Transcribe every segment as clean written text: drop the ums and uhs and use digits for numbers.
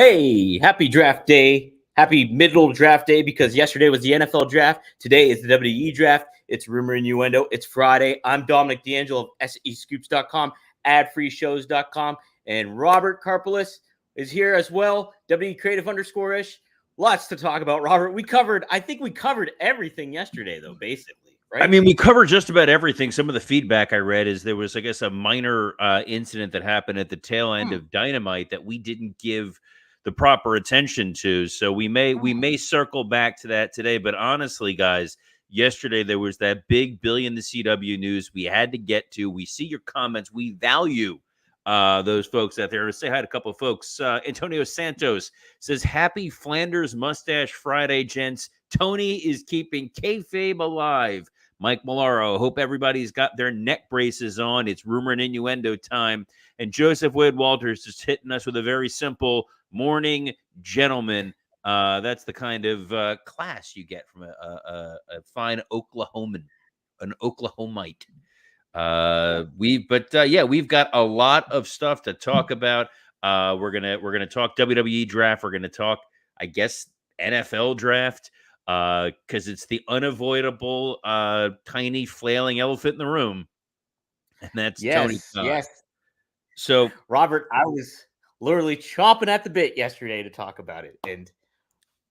Hey, happy draft day. Happy middle draft day because yesterday was the NFL draft. Today is the WWE draft. It's Rumor Innuendo. It's Friday. I'm Dominic D'Angelo of SEScoops.com, adfreeshows.com, and Robert Karpelis is here as well. WWE Creative _ish. Lots to talk about, Robert. I think we covered everything yesterday, though, basically, right? I mean, we covered just about everything. Some of the feedback I read is there was, I guess, a minor incident that happened at the tail end of Dynamite that we didn't give the proper attention to. So we may circle back to that today. But honestly, guys, yesterday there was that big Billy in the CW news we had to get to. We see your comments. We value those folks out there. To say hi to a couple of folks. Antonio Santos says, "Happy Flanders Mustache Friday, gents. Tony is keeping kayfabe alive." Mike Malaro, hope everybody's got their neck braces on. It's Rumor and Innuendo time. And Joseph Wade Walters is hitting us with a very simple morning, gentlemen. That's the kind of class you get from a fine Oklahoman, an Oklahomite. We've got a lot of stuff to talk about. We're gonna talk WWE draft. We're gonna talk, I guess, NFL draft. Because it's the unavoidable tiny flailing elephant in the room, and that's Tony Khan. Yes. So, Robert, I was literally chomping at the bit yesterday to talk about it, and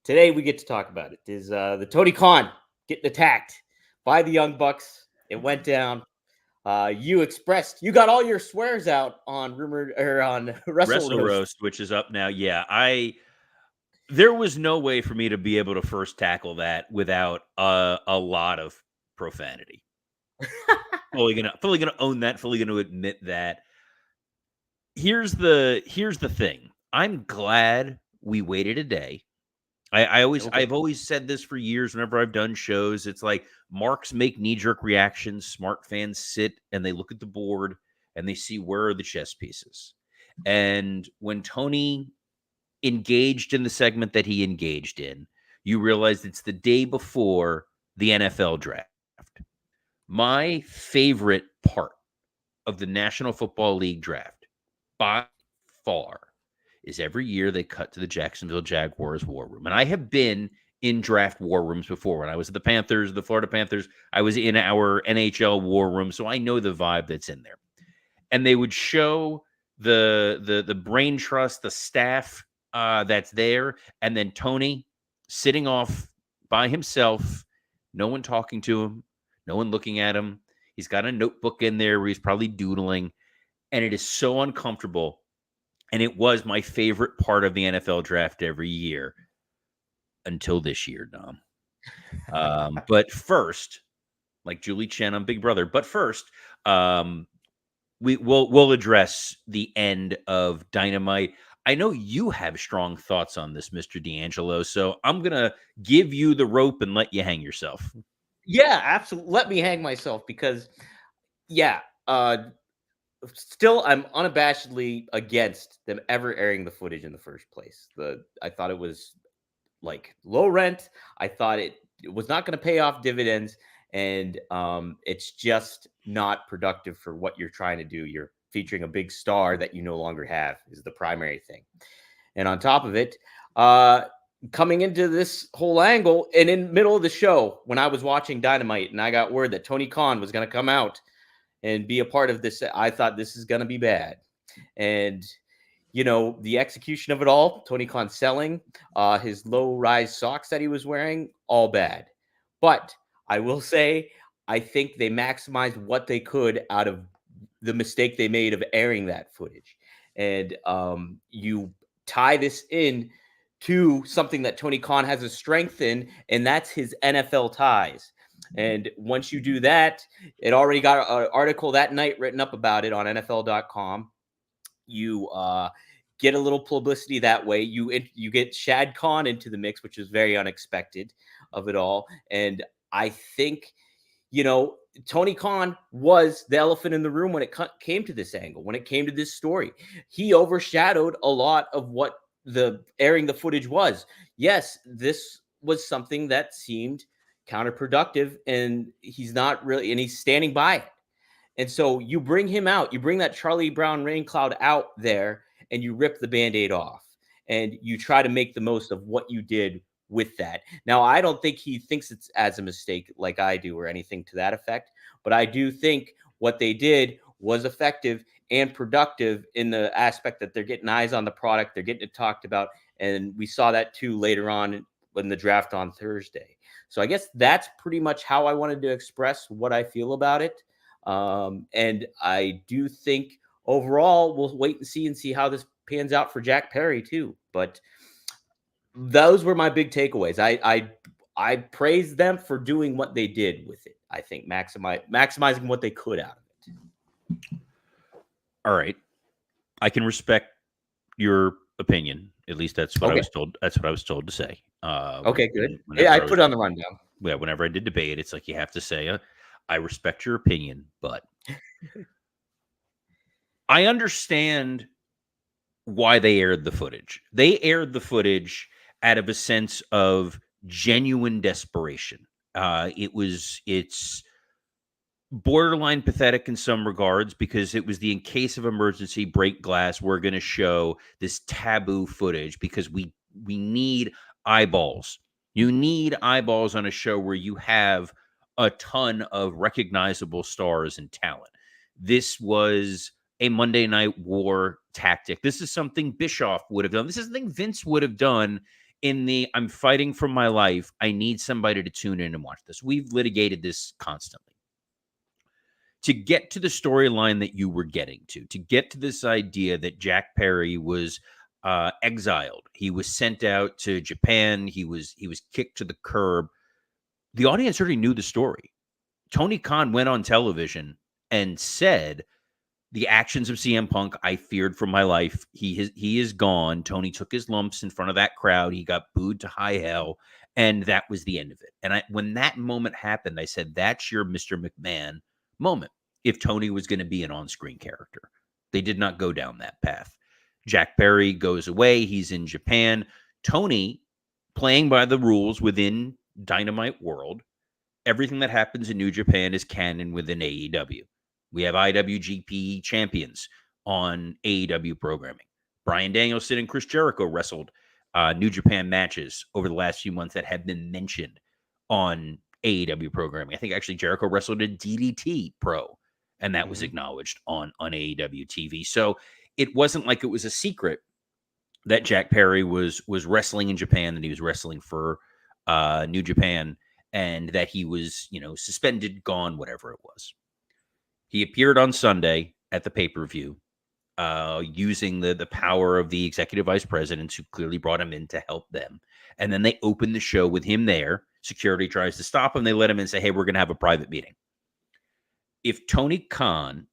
today we get to talk about it. Is the Tony Khan getting attacked by the Young Bucks? It went down. You got all your swears out on Wrestle Roast, which is up now. Yeah, there was no way for me to be able to first tackle that without a lot of profanity. fully gonna own that. Fully gonna admit that. Here's the thing. I'm glad we waited a day. I've always said this for years. Whenever I've done shows, it's like marks make knee-jerk reactions. Smart fans sit and they look at the board and they see where are the chess pieces. And when Tony engaged in the segment that he engaged in, you realize it's the day before the NFL draft. My favorite part of the National Football League draft, by far, is every year they cut to the Jacksonville Jaguars war room. And I have been in draft war rooms before. When I was at the Florida Panthers, I was in our NHL war room, so I know the vibe that's in there. And they would show the brain trust, the staff that's there, and then Tony sitting off by himself, no one talking to him, no one looking at him. He's got a notebook in there where he's probably doodling, and it is so uncomfortable. And it was my favorite part of the NFL draft every year until this year, Dom. But first, like Julie Chen on Big Brother, but first, we'll address the end of Dynamite. I know you have strong thoughts on this, Mr. D'Angelo, so I'm going to give you the rope and let you hang yourself. Yeah, absolutely. Let me hang myself because, still, I'm unabashedly against them ever airing the footage in the first place. I thought it was like low rent. I thought it was not going to pay off dividends, and it's just not productive for what you're trying to do. You're featuring a big star that you no longer have is the primary thing. And on top of it, coming into this whole angle, and in the middle of the show, when I was watching Dynamite and I got word that Tony Khan was going to come out and be a part of this, I thought this is going to be bad. And, the execution of it all, Tony Khan selling his low-rise socks that he was wearing, all bad. But I will say, I think they maximized what they could out of the mistake they made of airing that footage. And you tie this in to something that Tony Khan has a strength in, and that's his NFL ties. And once you do that, it already got an article that night written up about it on NFL.com. You get a little publicity that way. You get Shad Khan into the mix, which is very unexpected of it all. And I think, Tony Khan was the elephant in the room when it came to this angle, when it came to this story. He overshadowed a lot of what the airing the footage was. Yes, this was something that seemed counterproductive, and he's not really, and he's standing by it. And so you bring him out, you bring that Charlie Brown rain cloud out there, and you rip the Band-Aid off. and you try to make the most of what you did with that. Now, I don't think he thinks it's as a mistake like I do or anything to that effect, but I do think what they did was effective and productive in the aspect that they're getting eyes on the product, they're getting it talked about, and we saw that too later on in the draft on Thursday. So I guess that's pretty much how I wanted to express what I feel about it. And I do think overall we'll wait and see how this pans out for Jack Perry too. But those were my big takeaways. I praise them for doing what they did with it. I think maximizing what they could out of it. All right. I can respect your opinion. At least that's what I Okay. was told. That's what I was told to say. Okay, good. Yeah, Whenever I I was, put it on the rundown. yeah, whenever I did debate, it's like you have to say, I respect your opinion, but I understand why they aired the footage. They aired the footage out of a sense of genuine desperation. It's borderline pathetic in some regards because it was the in case of emergency break glass, we're going to show this taboo footage because we need eyeballs. You need eyeballs on a show where you have a ton of recognizable stars and talent. This was a Monday Night War tactic. This is something Bischoff would have done. This is something Vince would have done in the I'm fighting for my life. I need somebody to tune in and watch this. We've litigated this constantly. To get to the storyline that you were getting to get to this idea that Jack Perry was exiled, he was sent out to Japan, he was kicked to the curb. The audience already knew the story. Tony Khan went on television and said, the actions of CM Punk, I feared for my life. He is gone. Tony took his lumps in front of that crowd. He got booed to high hell, and that was the end of it. And when that moment happened, I said, that's your Mr. McMahon moment. If Tony was going to be an on-screen character, they did not go down that path. Jack Perry goes away. He's in Japan. Tony, playing by the rules within Dynamite World, everything that happens in New Japan is canon within AEW. We have IWGP champions on AEW programming. Bryan Danielson and Chris Jericho wrestled New Japan matches over the last few months that have been mentioned on AEW programming. I think actually Jericho wrestled a DDT Pro, and that was acknowledged on AEW TV. So it wasn't like it was a secret that Jack Perry was wrestling in Japan, that he was wrestling for New Japan, and that he was, suspended, gone, whatever it was. He appeared on Sunday at the pay-per-view using the power of the executive vice presidents who clearly brought him in to help them. And then they opened the show with him there. Security tries to stop him. They let him in and say, hey, we're going to have a private meeting. If Tony Khan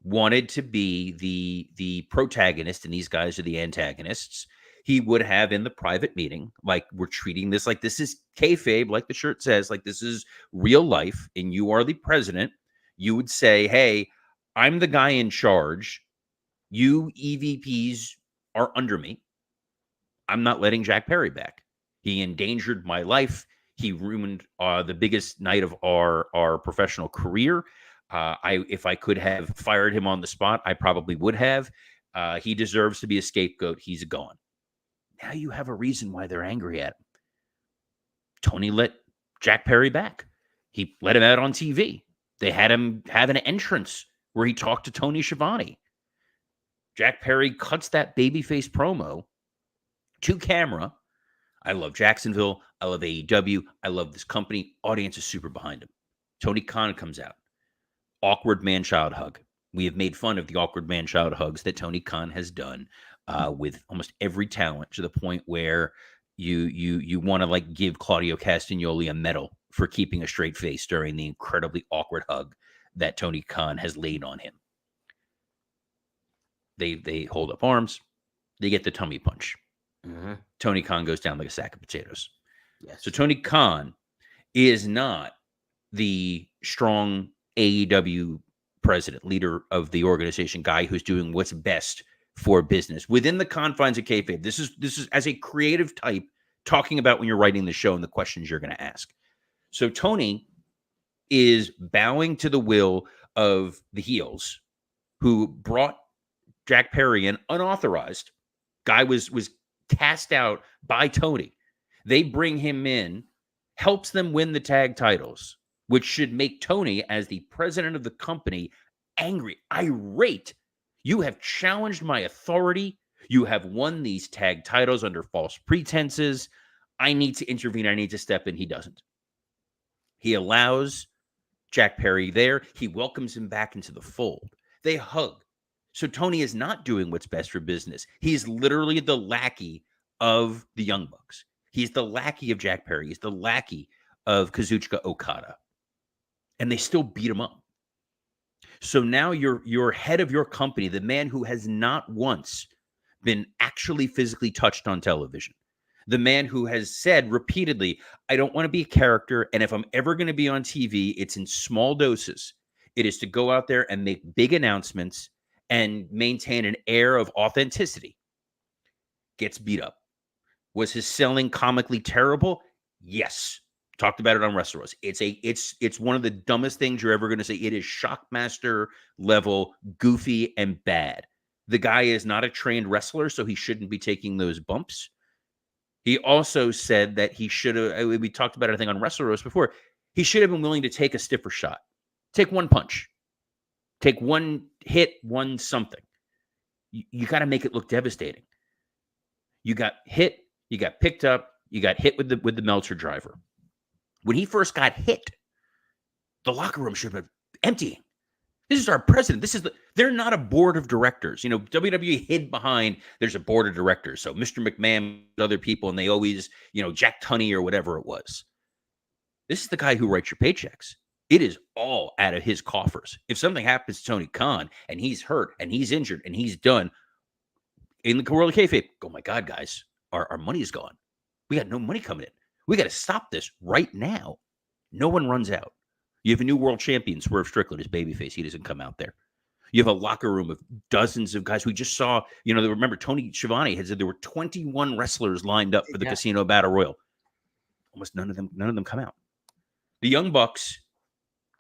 wanted to be the protagonist and these guys are the antagonists, he would have in the private meeting, like, we're treating this like this is kayfabe, like the shirt says, like this is real life, and you are the president. You would say, hey, I'm the guy in charge. You EVPs are under me. I'm not letting Jack Perry back. He endangered my life. He ruined the biggest night of our professional career. If I could have fired him on the spot, I probably would have. He deserves to be a scapegoat. He's gone. Now you have a reason why they're angry at him. Tony let Jack Perry back. He let him out on TV. They had him have an entrance where he talked to Tony Schiavone. Jack Perry cuts that babyface promo to camera. I love Jacksonville. I love AEW. I love this company. Audience is super behind him. Tony Khan comes out. Awkward man-child hug. We have made fun of the awkward man-child hugs that Tony Khan has done with almost every talent, to the point where you want to like give Claudio Castagnoli a medal for keeping a straight face during the incredibly awkward hug that Tony Khan has laid on him. They hold up arms. They get the tummy punch. Tony Khan goes down like a sack of potatoes. Yes. So Tony Khan is not the strong AEW president, leader of the organization, guy who's doing what's best for business within the confines of kayfabe. This is as a creative type talking about when you're writing the show and the questions you're going to ask. So Tony is bowing to the will of the heels who brought Jack Perry in unauthorized. Guy was cast out by Tony. They bring him in, helps them win the tag titles, which should make Tony, as the president of the company, angry, irate. You have challenged my authority. You have won these tag titles under false pretenses. I need to intervene. I need to step in. He doesn't. He allows Jack Perry there. He welcomes him back into the fold. They hug. So Tony is not doing what's best for business. He's literally the lackey of the Young Bucks. He's the lackey of Jack Perry. He's the lackey of Kazuchika Okada. And they still beat him up. So now you're head of your company, the man who has not once been actually physically touched on television, the man who has said repeatedly, I don't want to be a character, and if I'm ever going to be on TV, it's in small doses. It is to go out there and make big announcements and maintain an air of authenticity. Gets beat up. Was his selling comically terrible? Yes. Talked about it on WrestleRoast. It's one of the dumbest things you're ever going to say. It is Shockmaster level, goofy and bad. The guy is not a trained wrestler, so he shouldn't be taking those bumps. He also said that he should have, we talked about it, I think, on WrestleRoast before. He should have been willing to take a stiffer shot. Take one punch. Take one hit, one something. You got to make it look devastating. You got hit, you got picked up, you got hit with the Meltzer driver. When he first got hit, the locker room should have been emptying. This is our president. They're not a board of directors. You know, WWE hid behind, there's a board of directors. So Mr. McMahon, other people, and they always, Jack Tunney or whatever it was. This is the guy who writes your paychecks. It is all out of his coffers. If something happens to Tony Khan and he's hurt and he's injured and he's done, in the world of kayfabe, oh my God, guys, our money is gone. We got no money coming in. We got to stop this right now. No one runs out. You have a new world champion, Swerve Strickland, his babyface. He doesn't come out there. You have a locker room of dozens of guys. We just saw, remember Tony Schiavone had said there were 21 wrestlers lined up for the Casino Battle Royal. Almost none of them come out. The Young Bucks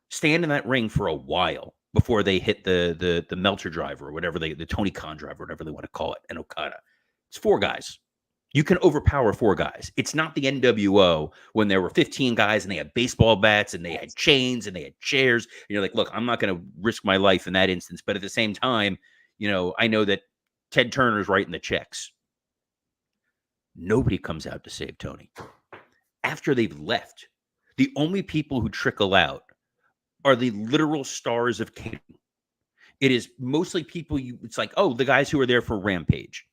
stand in that ring for a while before they hit the Meltzer driver or whatever, the Tony Khan driver, whatever they want to call it, and Okada. It's 4 guys. You can overpower 4 guys. It's not the NWO when there were 15 guys and they had baseball bats and they had chains and they had chairs. And you're like, look, I'm not going to risk my life in that instance. But at the same time, I know that Ted Turner's writing the checks. Nobody comes out to save Tony. After they've left, the only people who trickle out are the literal stars of catering. It is mostly people it's like, oh, the guys who are there for Rampage.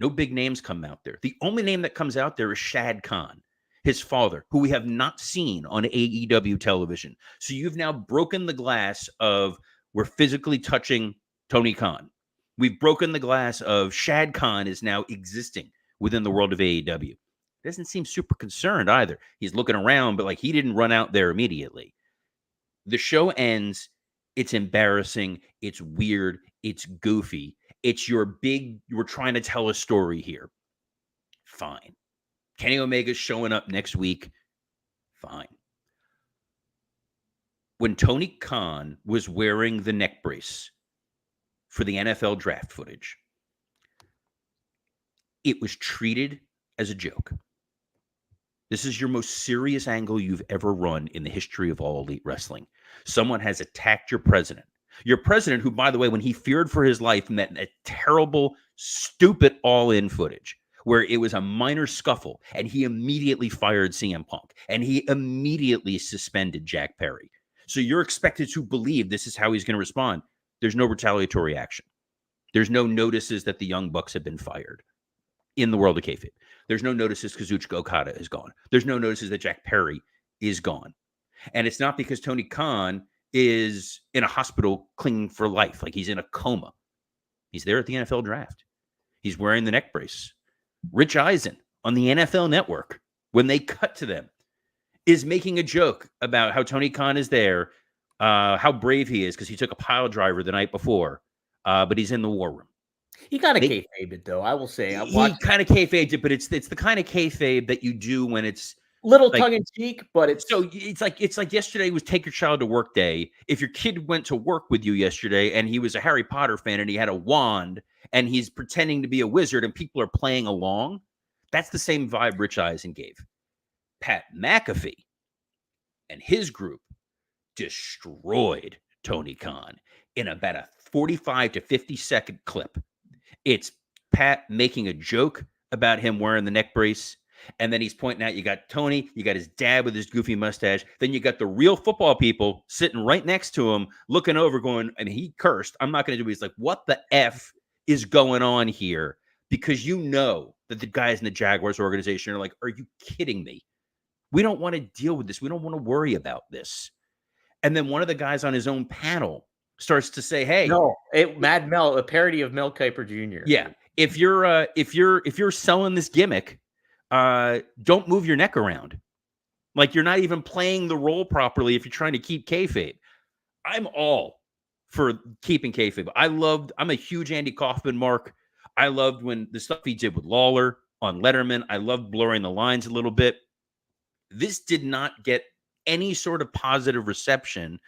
No big names come out there. The only name that comes out there is Shad Khan, his father, who we have not seen on AEW television. So you've now broken the glass of we're physically touching Tony Khan. We've broken the glass of Shad Khan is now existing within the world of AEW. Doesn't seem super concerned either. He's looking around, but he didn't run out there immediately. The show ends. It's embarrassing. It's weird. It's goofy. It's we're trying to tell a story here. Fine. Kenny Omega's showing up next week. Fine. When Tony Khan was wearing the neck brace for the NFL draft footage, it was treated as a joke. This is your most serious angle you've ever run in the history of all elite wrestling. Someone has attacked your president. Your president, who, by the way, when he feared for his life, met a terrible, stupid all-in footage where it was a minor scuffle, and he immediately fired CM Punk, and he immediately suspended Jack Perry. So you're expected to believe this is how he's going to respond. There's no retaliatory action. There's no notices that the Young Bucks have been fired in the world of kayfabe. There's no notices Kazuchika Okada is gone. There's no notices that Jack Perry is gone. And it's not because Tony Khan is in a hospital clinging for life, like he's in a coma. He's there at the NFL draft. He's wearing the neck brace. Rich Eisen on the NFL Network, when they cut to them, is making a joke about how Tony Khan is there, how brave he is because he took a pile driver the night before, but he's in the war room. He kind of kayfabed it, though. I will say, he kind of kayfabed it, but it's the kind of kayfabe that you do when it's little tongue in cheek, but it's like yesterday was take your child to work day. If your kid went to work with you yesterday and he was a Harry Potter fan and he had a wand and he's pretending to be a wizard and people are playing along, That's the same vibe Rich Eisen gave. Pat McAfee and his group destroyed Tony Khan in about a 45 to 50-second clip. It's Pat making a joke about him wearing the neck brace. And then he's pointing out, you got Tony, you got his dad with his goofy mustache. Then you got the real football people sitting right next to him, looking over, going, and he cursed. I'm not going to do it. He's like, what the F is going on here? Because you know that the guys in the Jaguars organization are like, are you kidding me? We don't want to deal with this. We don't want to worry about this. And then one of the guys on his own panel starts to say, hey, no, Mad Mel, a parody of Mel Kiper Jr. Yeah. If you're selling this gimmick, don't move your neck around. Like you're not even playing the role properly if you're trying to keep kayfabe. I'm all for keeping kayfabe. I'm a huge Andy Kaufman mark. I loved when the stuff he did with Lawler on Letterman. I loved blurring the lines a little bit. This did not get any sort of positive reception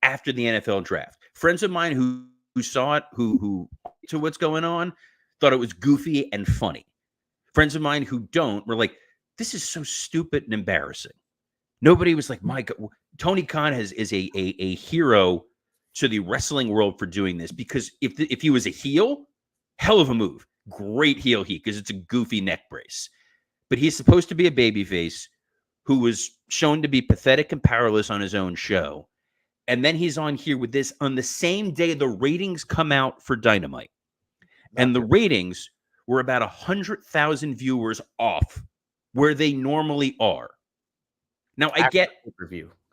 after the NFL draft. Friends of mine who saw it, who to what's going on, thought it was goofy and funny. Friends of mine who don't were like, this is so stupid and embarrassing. Nobody was like, my God, Tony Khan is a hero to the wrestling world for doing this, because if he was a heel, hell of a move. Great heel heat, because it's a goofy neck brace. But he's supposed to be a babyface who was shown to be pathetic and powerless on his own show. And then he's on here with this on the same day the ratings come out for Dynamite. And the ratings were about 100,000 viewers off where they normally are. Now, I get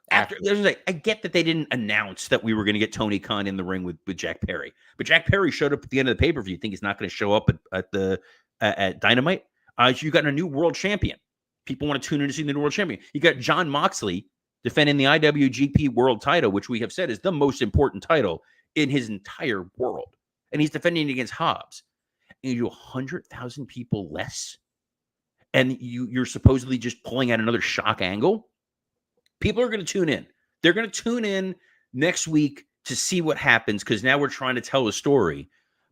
that they didn't announce that we were going to get Tony Khan in the ring with Jack Perry. But Jack Perry showed up at the end of the pay-per-view. You think he's not going to show up at Dynamite? You got a new world champion. People want to tune in to see the new world champion. You got Jon Moxley defending the IWGP World title, which we have said is the most important title in his entire world. And he's defending against Hobbs. And you do 100,000 people less, and you're supposedly just pulling out another shock angle. People are going to tune in. They're going to tune in next week to see what happens, because now we're trying to tell a story.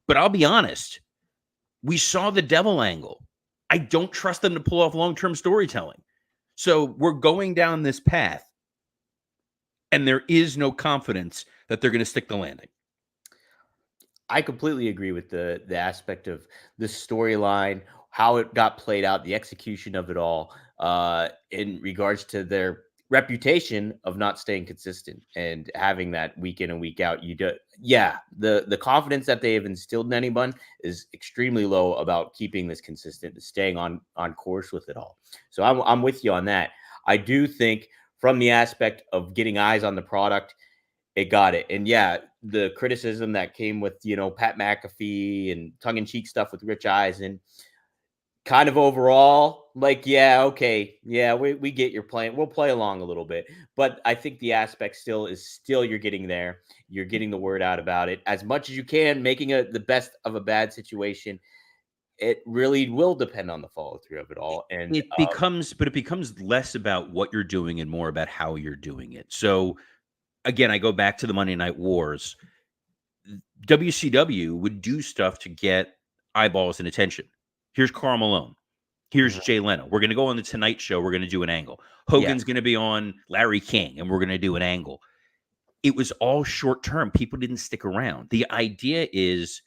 But I'll be honest, we saw the devil angle. I don't trust them to pull off long-term storytelling. So we're going down this path, and there is no confidence that they're going to stick the landing. I completely agree with the aspect of the storyline, how it got played out, the execution of it all, in regards to their reputation of not staying consistent and having that week in and week out. The confidence that they have instilled in anyone is extremely low about keeping this consistent and staying on course with it all. So I'm with you on that. I do think from the aspect of getting eyes on the product, it got it. And yeah, the criticism that came with, Pat McAfee and tongue-in-cheek stuff with Rich Eisen, kind of overall, like, yeah, okay. Yeah, we get your plan. We'll play along a little bit. But I think the aspect still you're getting there. You're getting the word out about it as much as you can, making the best of a bad situation. It really will depend on the follow through of it all. And it becomes less about what you're doing and more about how you're doing it. So again, I go back to the Monday Night Wars. WCW would do stuff to get eyeballs and attention. Here's Karl Malone. Here's Jay Leno. We're going to go on the Tonight Show. We're going to do an angle. Hogan's going to be on Larry King, and we're going to do an angle. It was all short term. People didn't stick around. The idea is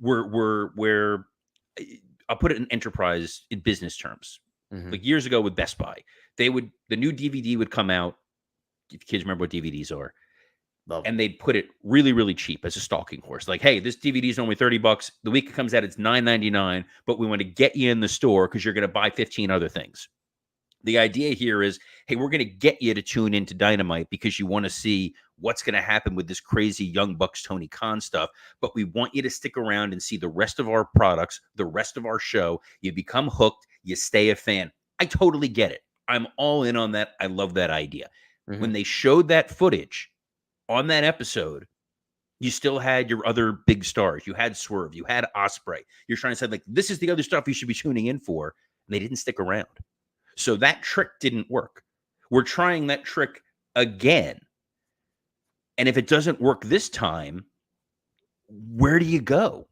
we're I'll put it in enterprise in business terms. Like years ago with Best Buy, the new DVD would come out. If kids remember what DVDs are. And they'd put it really, really cheap as a stalking horse. Like, hey, this DVD is only $30. The week it comes out, it's $9.99. But we want to get you in the store because you're going to buy 15 other things. The idea here is, hey, we're going to get you to tune into Dynamite because you want to see what's going to happen with this crazy Young Bucks Tony Khan stuff. But we want you to stick around and see the rest of our products, the rest of our show. You become hooked. You stay a fan. I totally get it. I'm all in on that. I love that idea. When they showed that footage on that episode, you still had your other big stars. You had Swerve. You had Ospreay. You're trying to say, like, this is the other stuff you should be tuning in for. And they didn't stick around. So that trick didn't work. We're trying that trick again. And if it doesn't work this time, where do you go?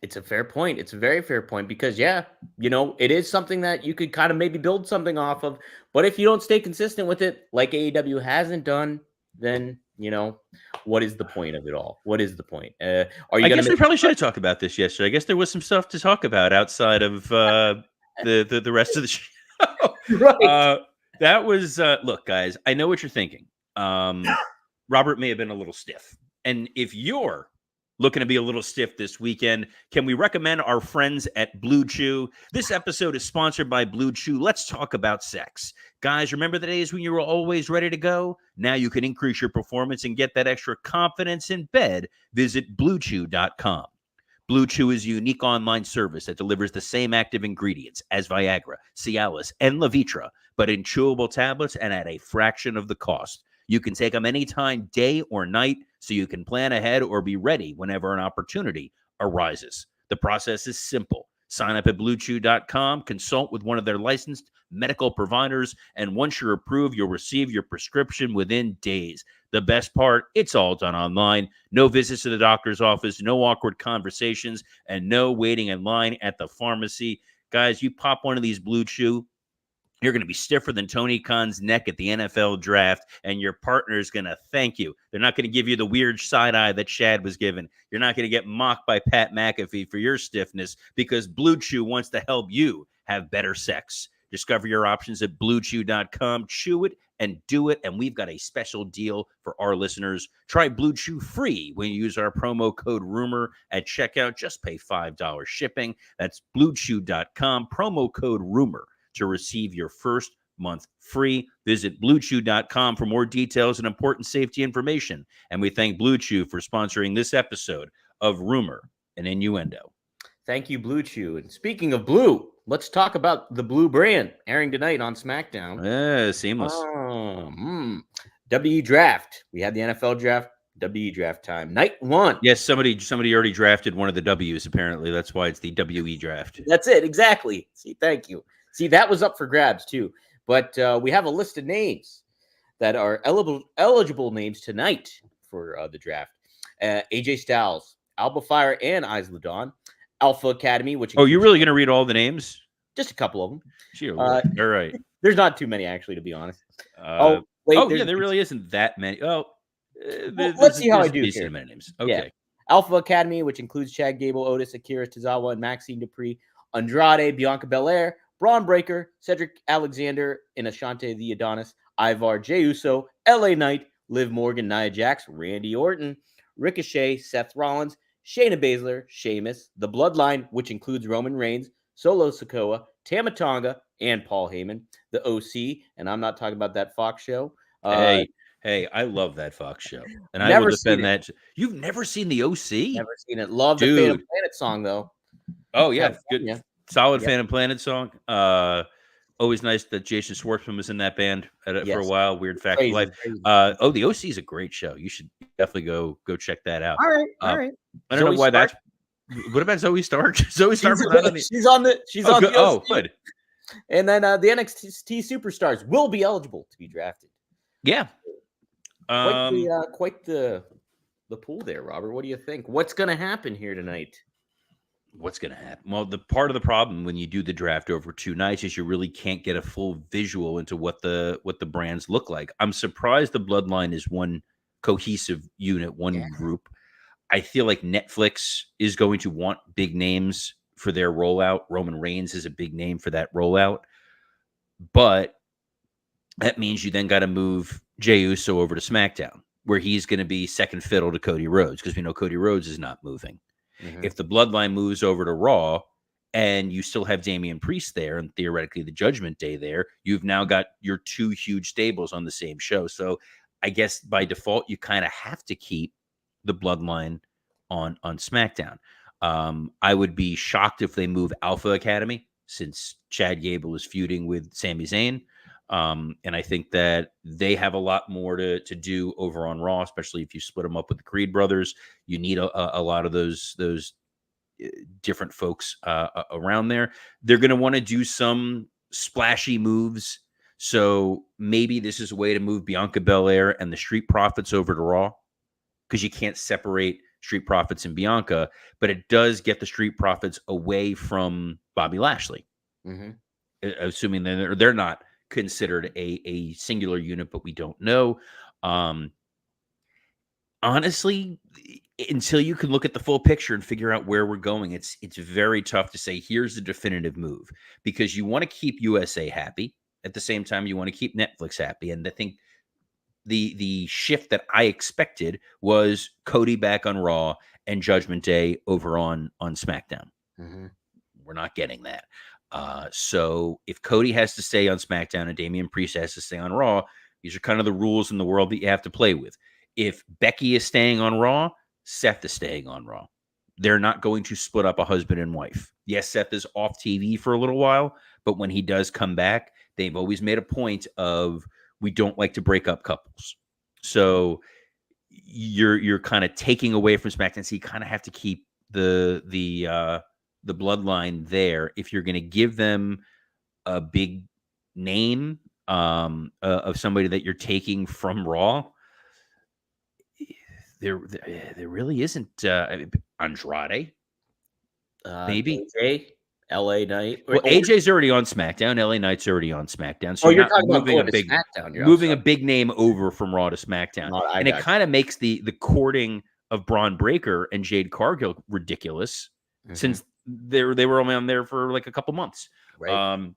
It's a fair point. It's a very fair point because, yeah, it is something that you could kind of maybe build something off of. But if you don't stay consistent with it, like AEW hasn't done, then, what is the point of it all? What is the point? Are you I going to guess we make probably should have talked about this yesterday. I guess there was some stuff to talk about outside of the rest of the show. right? That was look, guys. I know what you're thinking. Robert may have been a little stiff, and if you're looking to be a little stiff this weekend, can we recommend our friends at Blue Chew? This episode is sponsored by Blue Chew. Let's talk about sex. Guys, remember the days when you were always ready to go? Now you can increase your performance and get that extra confidence in bed. Visit BlueChew.com. Blue Chew is a unique online service that delivers the same active ingredients as Viagra, Cialis, and Levitra, but in chewable tablets and at a fraction of the cost. You can take them anytime, day or night, so you can plan ahead or be ready whenever an opportunity arises. The process is simple. Sign up at BlueChew.com, consult with one of their licensed medical providers, and once you're approved, you'll receive your prescription within days. The best part, it's all done online. No visits to the doctor's office, no awkward conversations, and no waiting in line at the pharmacy. Guys, you pop one of these Blue Chew, you're going to be stiffer than Tony Khan's neck at the NFL draft, and your partner is going to thank you. They're not going to give you the weird side eye that Shad was given. You're not going to get mocked by Pat McAfee for your stiffness because Blue Chew wants to help you have better sex. Discover your options at BlueChew.com. Chew it and do it, and we've got a special deal for our listeners. Try Blue Chew free when you use our promo code RUMOR at checkout. Just pay $5 shipping. That's BlueChew.com, promo code RUMOR. To receive your first month free. Visit BlueChew.com for more details and important safety information. And we thank Blue Chew for sponsoring this episode of Rumor and Innuendo. Thank you, Blue Chew. And speaking of blue, let's talk about the Blue brand airing tonight on SmackDown. Seamless. WWE Draft. We had the NFL Draft. WWE Draft time. Night 1. Yes, somebody already drafted one of the W's, apparently. That's why it's the WE Draft. That's it. Exactly. See, thank you. See, that was up for grabs, too. But we have a list of names that are eligible names tonight for the draft. AJ Styles, Alba Fire, and Isla Dawn. Alpha Academy, which... Oh, you're really going to read all the names? Just a couple of them. Sure. All right. There's not too many, actually, to be honest. Yeah, there really isn't that many. Oh, let's see how I do here. Names. Okay. Yeah. Alpha Academy, which includes Chad Gable, Otis, Akira Tozawa, and Maxine Dupree. Andrade, Bianca Belair, Braun Breaker, Cedric Alexander, and Ashante the Adonis, Ivar, Jey Uso, LA Knight, Liv Morgan, Nia Jax, Randy Orton, Ricochet, Seth Rollins, Shayna Baszler, Sheamus, The Bloodline, which includes Roman Reigns, Solo Sikoa, Tama Tonga, and Paul Heyman, the OC, and I'm not talking about that Fox show. Hey, I love that Fox show, and I will defend that. You've never seen the OC? Never seen it. Love the Phantom Planet song, though. Oh, yeah. Good. Yeah. Solid Phantom Planet song. Always nice that Jason Schwartzman was in that band for a while. Weird fact of life. The OC is a great show. You should definitely go check that out. All right. I don't know why that's. What about Zoe Stark? Zoe Stark. She's on the OC. Oh, good. And then the NXT superstars will be eligible to be drafted. Yeah. Quite the pool there, Robert. What do you think? What's going to happen here tonight? What's going to happen? Well, the part of the problem when you do the draft over 2 nights is you really can't get a full visual into what the brands look like. I'm surprised the Bloodline is one cohesive unit, one group. I feel like Netflix is going to want big names for their rollout. Roman Reigns is a big name for that rollout. But that means you then got to move Jey Uso over to SmackDown, where he's going to be second fiddle to Cody Rhodes, because we know Cody Rhodes is not moving. Mm-hmm. If the Bloodline moves over to Raw and you still have Damian Priest there and theoretically the Judgment Day there, you've now got your 2 huge stables on the same show. So I guess by default, you kind of have to keep the Bloodline on SmackDown. I would be shocked if they move Alpha Academy, since Chad Gable is feuding with Sami Zayn. And I think that they have a lot more to do over on Raw, especially if you split them up with the Creed brothers. You need a lot of those different folks around there. They're going to want to do some splashy moves. So maybe this is a way to move Bianca Belair and the Street Profits over to Raw, because you can't separate Street Profits and Bianca, but it does get the Street Profits away from Bobby Lashley, Mhm. assuming that they're not considered a singular unit, but we don't know. Um, Honestly, until you can look at the full picture and figure out where we're going, it's very tough to say here's the definitive move, because you want to keep USA happy. At the same time, you want to keep Netflix happy. And I think the shift that I expected was Cody back on Raw and Judgment Day over on SmackDown. Mhm. We're not getting that. So if Cody has to stay on SmackDown and Damian Priest has to stay on Raw, these are kind of the rules in the world that you have to play with. If Becky is staying on Raw, Seth is staying on Raw. They're not going to split up a husband and wife. Yes, Seth is off TV for a little while, but when he does come back, they've always made a point of we don't like to break up couples. So you're kind of taking away from SmackDown. So you kind of have to keep the bloodline there if you're going to give them a big name of somebody that you're taking from Raw. There really isn't Andrade. Maybe. AJ, LA Knight. Well, AJ's already on SmackDown. LA Knight's already on SmackDown. So Oh, you're you're not talking about moving a going to big SmackDown. I'm moving a sorry. big name over from Raw to SmackDown. No, I And it got kind of makes the courting of Braun Breaker and Jade Cargill ridiculous, you. Mhm. since they were only on there for like a couple months. Right.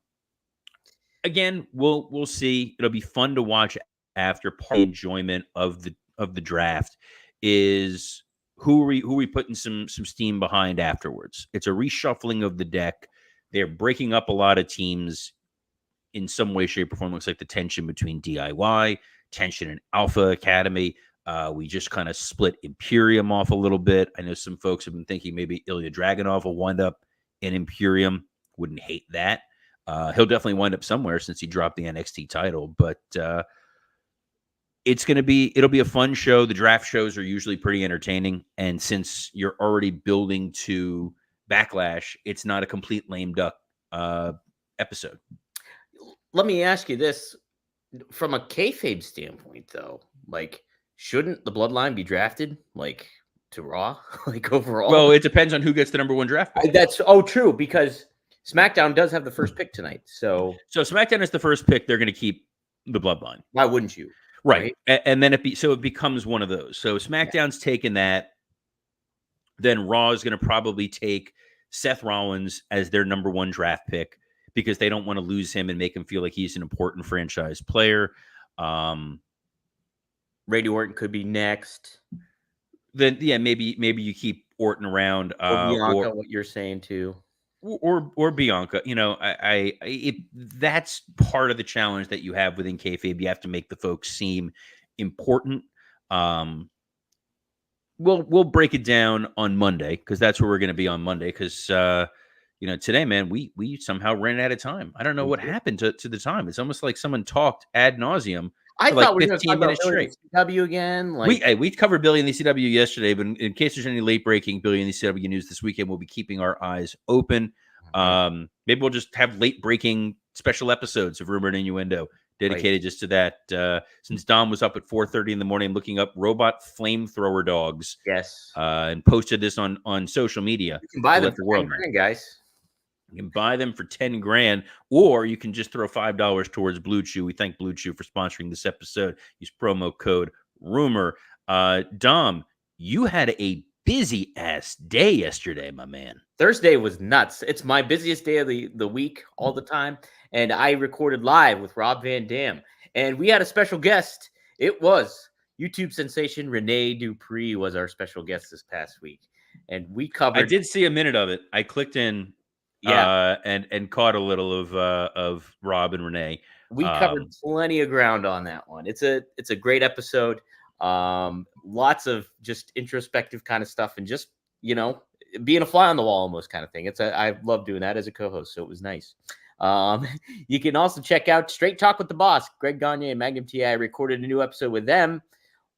Again, we'll see. It'll be fun to watch after. Part of the enjoyment of the draft is who are we putting some steam behind afterwards. It's a reshuffling of the deck. They're breaking up a lot of teams in some way, shape, or form. Looks like the tension between DIY, tension and Alpha Academy. We just kind of split Imperium off a little bit. I know some folks have been thinking maybe Ilya Dragunov will wind up in Imperium. Wouldn't hate that. He'll definitely wind up somewhere since he dropped the NXT title. But it'll be a fun show. The draft shows are usually pretty entertaining. And since you're already building to Backlash, it's not a complete lame duck episode. Let me ask you this: from a kayfabe standpoint, though, like, shouldn't the Bloodline be drafted like to Raw, like overall? Well, it depends on who gets the number one draft pick. That's true, because SmackDown does have the first pick tonight. So SmackDown is the first pick. They're going to keep the Bloodline. why wouldn't you? Right. And then it becomes one of those. So SmackDown's taking that. Then Raw is going to probably take Seth Rollins as their number one draft pick, because they don't want to lose him and make him feel like he's an important franchise player. Randy Orton could be next. Then maybe you keep Orton around, Or Bianca, what you're saying too. Or Bianca. You know, that's part of the challenge that you have within kayfabe. You have to make the folks seem important. We'll break it down on Monday, because that's where we're going to be on Monday. Because today, man, we somehow ran out of time. I don't know what happened to the time. It's almost like someone talked ad nauseum. I for thought like we were 15 minutes straight. CW again. We covered Billy and the CW yesterday, but in case there's any late breaking Billy and the CW news this weekend, we'll be keeping our eyes open. Maybe we'll just have late breaking special episodes of Rumor and Innuendo dedicated just to that. Since Dom was up at 4:30 in the morning looking up robot flamethrower dogs, and posted this on social media. You can buy them for $10,000, guys. You can buy them for $10,000, or you can just throw $5 towards Blue Chew. We thank Blue Chew for sponsoring this episode. Use promo code Rumor. Dom, you had a busy ass day yesterday, my man. Thursday was nuts. It's my busiest day of the week all the time. And I recorded live with Rob Van Dam. And we had a special guest. It was YouTube sensation Renee Dupree was our special guest this past week. And we covered. I did see a minute of it. I clicked in. And caught a little of Rob and Renee. We covered plenty of ground on that one. It's a great episode. Lots of just introspective kind of stuff, and just being a fly on the wall almost kind of thing. I love doing that as a co-host, so it was nice. You can also check out Straight Talk with the Boss. Greg Gagne and Magnum TI recorded a new episode with them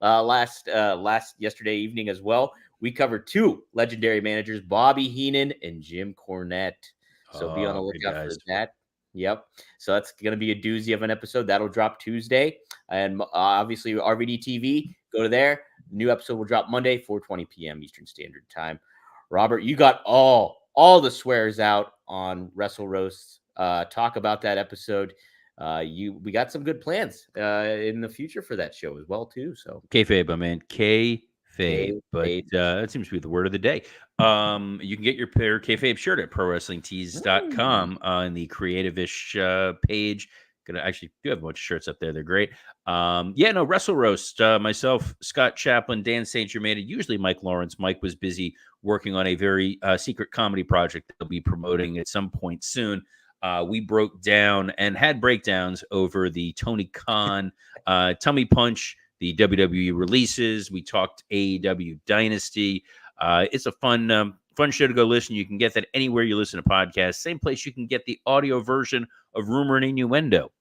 yesterday evening as well. We covered two legendary managers, Bobby Heenan and Jim Cornette. So be on the lookout for that. Yep. So that's going to be a doozy of an episode. That'll drop Tuesday. And obviously, RVD TV, go to there. New episode will drop Monday, 4:20 p.m. Eastern Standard Time. Robert, you got all the swears out on Wrestle Roast. Talk about that episode. We got some good plans in the future for that show as well too. So Kayfabe, my man. Kayfabe. But Kayfabe. that seems to be the word of the day. You can get your pair Kayfabe shirt at prowrestlingtees.com in the creative-ish page. Gonna actually do have a bunch of shirts up there. They're great. Wrestle Roast. Myself, Scott Chaplin, Dan St. Germain, and usually Mike Lawrence. Mike was busy working on a very secret comedy project that he'll be promoting at some point soon. We broke down and had breakdowns over the Tony Khan Tummy Punch, the WWE releases. We talked AEW Dynasty. It's a fun show to go listen. You can get that anywhere you listen to podcasts. Same place you can get the audio version of Rumor and Innuendo.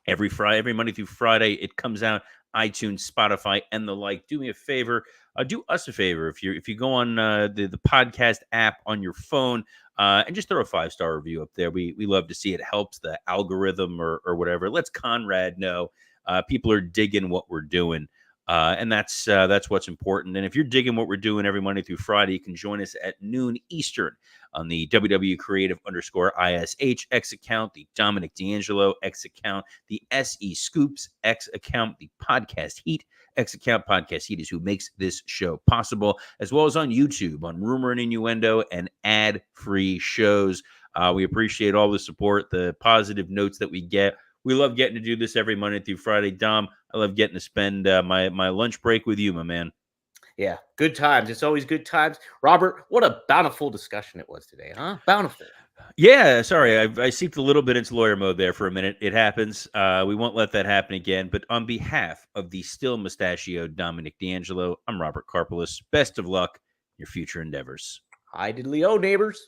Every Monday through Friday, it comes out iTunes, Spotify, and the like. Do me a favor. Do us a favor. If you go on the podcast app on your phone and just throw a 5-star review up there. We love to see it. Helps the algorithm or whatever. Let's Conrad know people are digging what we're doing. And that's what's important. And if you're digging what we're doing every Monday through Friday, you can join us at noon Eastern on the WWE Creative _ISH X account, the Dominic D'Angelo X account, the SE Scoops X account, the Podcast Heat X account. Podcast Heat is who makes this show possible, as well as on YouTube on Rumor and Innuendo and ad-free shows. We appreciate all the support, the positive notes that we get. We love getting to do this every Monday through Friday. Dom, I love getting to spend my lunch break with you, my man. Yeah, good times. It's always good times. Robert, what a bountiful discussion it was today, huh? Bountiful. Yeah, sorry. I seeped a little bit into lawyer mode there for a minute. It happens. We won't let that happen again. But on behalf of the still mustachioed Dominic D'Angelo, I'm Robert Karpelis. Best of luck in your future endeavors. Hi, diddly-o, neighbors.